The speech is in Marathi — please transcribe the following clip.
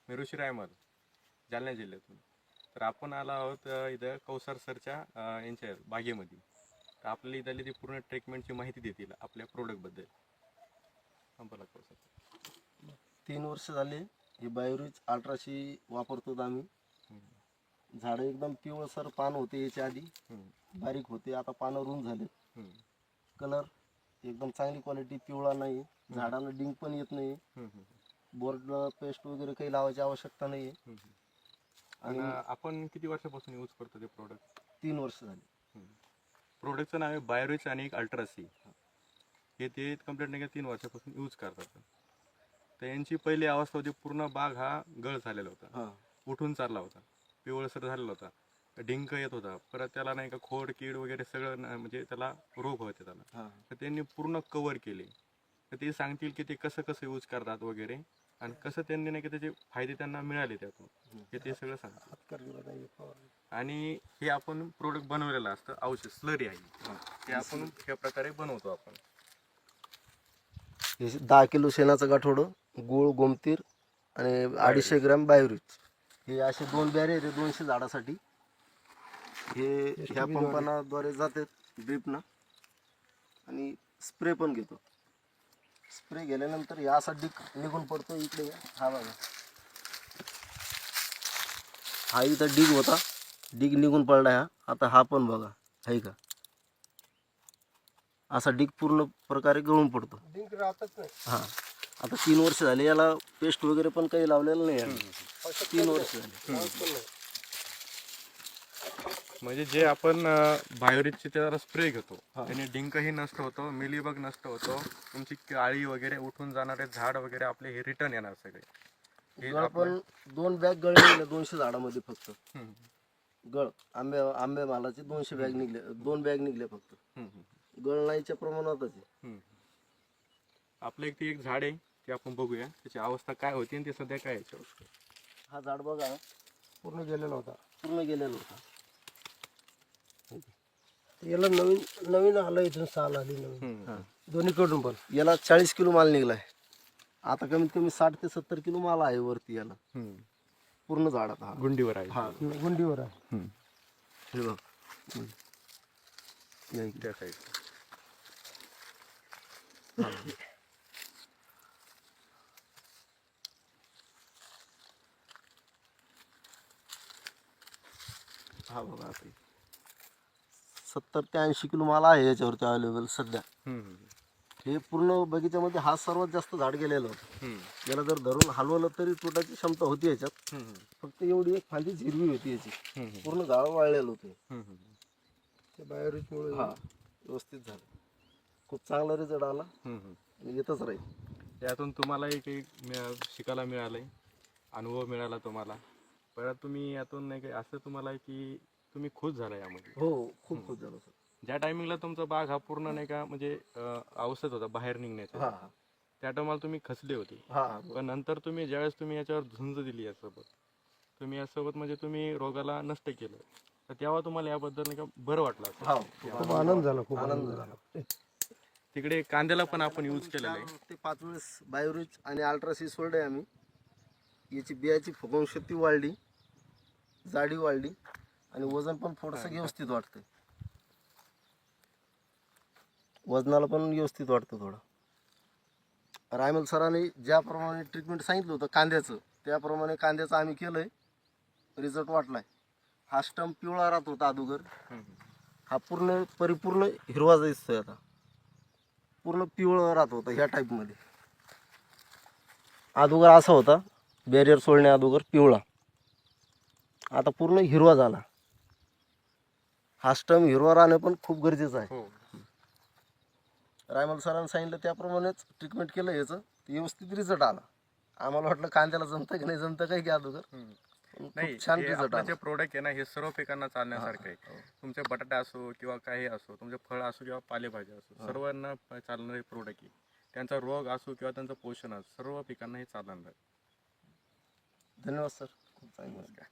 मी ऋषी रायमल, जालना जिल्ह्यातून. तर आपण आलो आहोत इथं कौसार सरच्या यांच्या बागेमध्ये. तर आपल्याला इथली ती पूर्ण ट्रीटमेंटची माहिती देतील आपल्या प्रोडक्टबद्दल. बोला कौसार. 3 वर्ष झाले ही बायोरिच अल्ट्राची वापरतो आम्ही. झाडं एकदम पिवळसर पान होते याच्या आधी, बारीक होते, आता पानं रुंद झाले. कलर एकदम चांगली क्वालिटी, पिवळा नाही, झाडाला डिंक पण येत नाही. बोर्ड पेस्ट वगैरे काही लावायची आवश्यकता नाही. आणि आपण किती वर्षापासून यूज करतो ते प्रोडक्ट? 3 वर्ष झाली. प्रोडक्टचं नाव आहे बायोरिच आणि एक अल्ट्रासी. हे ते कंप्लीट नाही का 3 वर्षापासून यूज करतात. तर यांची पहिली अवस्था होती पूर्ण बाग हा गळ झालेला होता, उठून चालला होता, पिवळसर झालेला होता, डिंक येत होता, परत त्याला नाही का खोड कीड वगैरे सगळं म्हणजे त्याला रोग होते त्याला. तर त्यांनी पूर्ण कव्हर केले. तर ते सांगतील की ते कसं कसं यूज करतात वगैरे आणि कसं त्यांनी नाही की त्याचे फायदे त्यांना मिळाले त्यातून, हे ते सगळं सांगतात. आणि हे आपण प्रोडक्ट बनवलेलं असतं, औषध स्लरी आहे, ते आपण ह्या प्रकारे बनवतो आपण. 10 किलो शेणाचं गाठोडं, गूळ, गोमतीर आणि 250 ग्रॅम बायोरिच, हे असे 2 बॅरेज आहे 200 झाडासाठी. हे ह्या पंपाद्वारे जाते ड्रिपना, आणि स्प्रे पण घेतो. स्प्रे गेल्यानंतर या असा डिक निघून पडतो. इकडे हा बघा, हा इथं डिग होता, डिग निघून पडला. आता हा पण बघा आहे का, असा डिग पूर्ण प्रकारे गळून पडतो, डिग राहतच नाही. हा, आता 3 वर्ष झाले याला पेस्ट वगैरे पण काही लावलेलं नाही. 3 वर्ष झाले. म्हणजे जे आपण बायोरिचचे त्याला स्प्रे घेतो त्याने डिंकही नष्ट होतो, मिलीबग नष्ट होतो, तुमची काळी वगैरे उठून जाणारे झाड वगैरे आपले हे रिटर्न येणार सगळे. गळ पण 2 बॅग गळ निघले 200 झाडामध्ये फक्त. गळ आंबे मालाचे 200 बॅग निघले, 2 बॅग निघले फक्त. गळ नाहीच्या प्रमाणातच. आपलं एक झाड आहे ते आपण बघूया त्याची अवस्था काय होती आणि ते सध्या काय आहे. हा झाड बघा, पूर्ण गेलेला होता. याला नवीन आलं, इथून साल आली नवीन, दोन्हीकडून पण. याला 40 किलो माल निघलाय. आता कमीत कमी 60 ते 70 किलो माल आहे वरती याला, पूर्ण झाडात. हा गुंडीवर आहे. हा, गुंडीवर आहे. हे बघ, त्या साईड. हा बघा, 70 ते 80 किलो माल आहे याच्यावरती अवेलेबल सध्या. हे पूर्ण बगीच्यामध्ये हा सर्वात जास्त झाड गेलेलं होतं. याला जर धरून हलवलं तरी तुटायची क्षमता होती याच्यात. फक्त एवढी एक फांदी हिरवी होती याची, पूर्ण झाड वाळलेलं होतं. ते बायोरिचमुळे हा व्यवस्थित झालं, खूप चांगला रिझल्ट आला, येतच राहील. त्यातून तुम्हाला एक शिकायला मिळालंय, अनुभव मिळाला तुम्हाला. परत तुम्ही यातून नाही काही असं तुम्हाला की तुम्ही खुश झाला यामध्ये? हो, खूप खुश झालो सर. ज्या टायमिंगला तुमचा बाग हा पूर्ण नाही का म्हणजे औषध होता बाहेर निघण्याचा, त्या टायमाला तुम्ही खचले होते. पण नंतर तुम्ही ज्यावेळेस तुम्ही याच्यावर झुंज दिली यासोबत, तुम्ही यासोबत म्हणजे तुम्ही रोगाला नष्ट केलं, तर तेव्हा तुम्हाला याबद्दल नाही का बरं वाटलं? खूप आनंद झाला, खूप आनंद झाला. तिकडे कांद्याला पण आपण यूज केलेलं आहे. ते 5 वेळेस बायोरिच आणि अल्ट्रासी सोडले आम्ही. याची बियाची फुगवणशक्ती वाढली, जाडी वाढली, आणि वजन पण थोडंसं व्यवस्थित वाटतं. वजनाला पण व्यवस्थित वाटतं थोडं. रायमल सरांनी ज्याप्रमाणे ट्रीटमेंट सांगितलं होतं कांद्याचं, त्याप्रमाणे कांद्याचं आम्ही केलंय, रिझल्ट वाटलाय. हा स्टंप पिवळा राहत होता अगोदर, हा परिपूर्ण हिरवा दिसतोय आता, पूर्ण पिवळा राहत होता ह्या टाईपमध्ये. अगोदर असा होता, बॅरियर सोडण्या अगोदर पिवळा, आता पूर्ण हिरवा झाला. हा स्टंप हिरवा राहणं पण खूप गरजेचं आहे. रायमल सरांनी सांगितलं त्याप्रमाणेच ट्रीटमेंट केलं, याचं व्यवस्थित रिझल्ट आला. आम्हाला वाटलं कांद्याला जमतं की नाही जमतं काही की अगोदर, नाही. छान रिझल्ट आला. जे प्रोडक्ट आहे ना, हे सर्व पिकांना चालण्यासारखं आहे. तुमचे बटाटा असो किंवा काही असो, तुमचे फळ असो किंवा पालेभाज्या असो, सर्वांना चालणारे प्रोडक्ट आहे. त्यांचा रोग असो किंवा त्यांचं पोषण असो, सर्व पिकांना हे चालणार. धन्यवाद सर, खूप चांगलं.